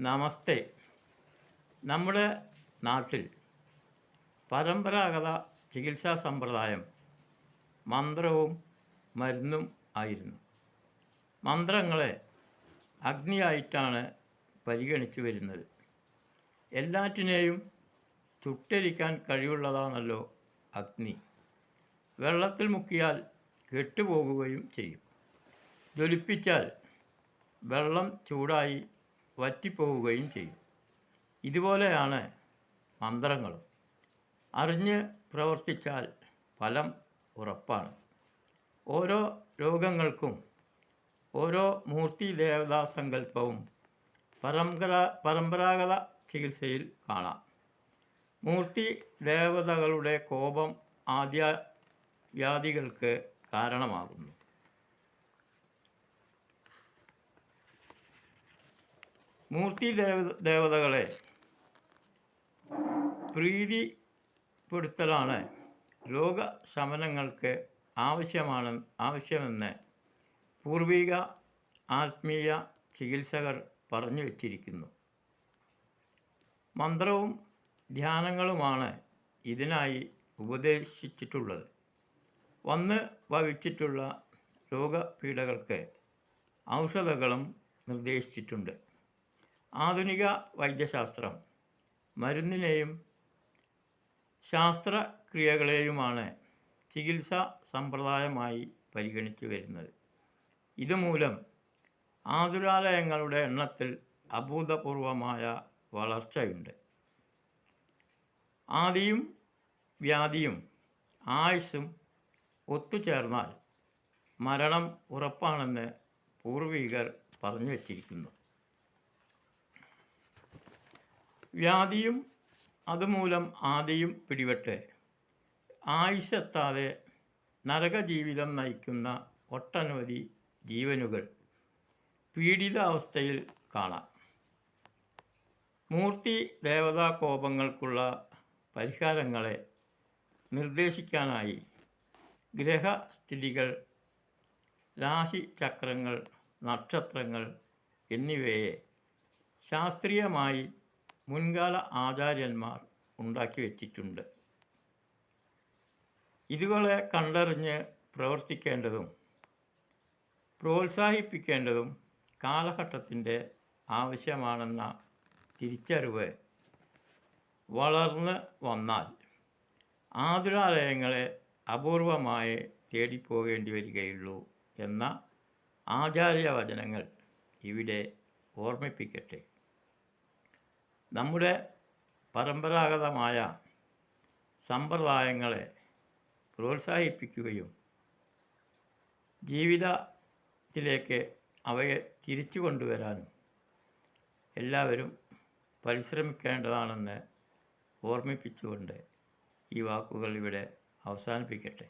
നമസ്തേ. നമ്മുടെ നാട്ടിൽ പരമ്പരാഗത ചികിത്സാ സമ്പ്രദായം മന്ത്രവും മരുന്നും ആയിരുന്നു. മന്ത്രങ്ങളെ അഗ്നിയായിട്ടാണ് പരിഗണിച്ചു വരുന്നത്. എല്ലാറ്റിനെയും ചുട്ടരിക്കാൻ കഴിവുള്ളതാണല്ലോ അഗ്നി. വെള്ളത്തിൽ മുക്കിയാൽ കെട്ടുപോകുകയും ചെയ്യും. ജ്വലിപ്പിച്ചാൽ വെള്ളം ചൂടായി വറ്റിപ്പോവുകയും ചെയ്യും. ഇതുപോലെയാണ് മന്ത്രങ്ങളും. അറിഞ്ഞ് പ്രവർത്തിച്ചാൽ ഫലം ഉറപ്പാണ്. ഓരോ രോഗങ്ങൾക്കും ഓരോ മൂർത്തി ദേവതാ സങ്കല്പവും പരമ്പരാഗത ചികിത്സയിൽ കാണാം. മൂർത്തി ദേവതകളുടെ കോപം വ്യാധികൾക്ക് കാരണമാകുന്നു. മൂർത്തി ദേവതകളെ പ്രീതിപ്പെടുത്തലാണ് രോഗശമനങ്ങൾക്ക് ആവശ്യമെന്ന് പൂർവിക ആത്മീയ ചികിത്സകർ പറഞ്ഞു വച്ചിരിക്കുന്നു. മന്ത്രവും ധ്യാനങ്ങളുമാണ് ഇതിനായി ഉപദേശിച്ചിട്ടുള്ളത്. വന്ന് ഭവിച്ചിട്ടുള്ള രോഗപീഠകൾക്ക് ഔഷധങ്ങളും നിർദ്ദേശിച്ചിട്ടുണ്ട്. ആധുനിക വൈദ്യശാസ്ത്രം മരുന്നിനെയും ശാസ്ത്രക്രിയകളെയുമാണ് ചികിത്സാ സമ്പ്രദായമായി പരിഗണിച്ചു വരുന്നത്. ഇതുമൂലം ആതുരാലയങ്ങളുടെ എണ്ണത്തിൽ അഭൂതപൂർവമായ വളർച്ചയുണ്ട്. ആദിയും വ്യാധിയും ആയുസ്സും ഒത്തുചേർന്നാൽ മരണം ഉറപ്പാണെന്ന് പൂർവികർ പറഞ്ഞു വച്ചിരിക്കുന്നു. വ്യാധിയും അതുമൂലം ആദിയും പിടിപെട്ട് ആയുസ്സെത്താതെ നരകജീവിതം നയിക്കുന്ന ഒട്ടനവധി ജീവനുകൾ പീഡിതാവസ്ഥയിൽ കാണാം. മൂർത്തി ദേവതാ കോപങ്ങൾക്കുള്ള പരിഹാരങ്ങളെ നിർദ്ദേശിക്കാനായി ഗ്രഹസ്ഥിതികൾ, രാശിചക്രങ്ങൾ, നക്ഷത്രങ്ങൾ എന്നിവയെ ശാസ്ത്രീയമായി മുൻകാല ആചാര്യന്മാർ ഉണ്ടാക്കി വച്ചിട്ടുണ്ട്. ഇതുകളെ കണ്ടറിഞ്ഞ് പ്രവർത്തിക്കേണ്ടതും പ്രോത്സാഹിപ്പിക്കേണ്ടതും കാലഘട്ടത്തിൻ്റെ ആവശ്യമാണെന്ന തിരിച്ചറിവ് വളർന്ന് വന്നാൽ ആതുരാലയങ്ങളെ അപൂർവമായി തേടിപ്പോകേണ്ടി വരികയുള്ളൂ എന്ന ആചാര്യവചനങ്ങൾ ഇവിടെ ഓർമ്മിപ്പിക്കട്ടെ. നമ്മുടെ പരമ്പരാഗതമായ സമ്പ്രദായങ്ങളെ പ്രോത്സാഹിപ്പിക്കുകയും ജീവിതത്തിലേക്ക് അവയെ തിരിച്ചു കൊണ്ടുവരാനും എല്ലാവരും പരിശ്രമിക്കേണ്ടതാണെന്ന് ഓർമ്മിപ്പിച്ചുകൊണ്ട് ഈ വാക്കുകൾ ഇവിടെ അവസാനിപ്പിക്കട്ടെ.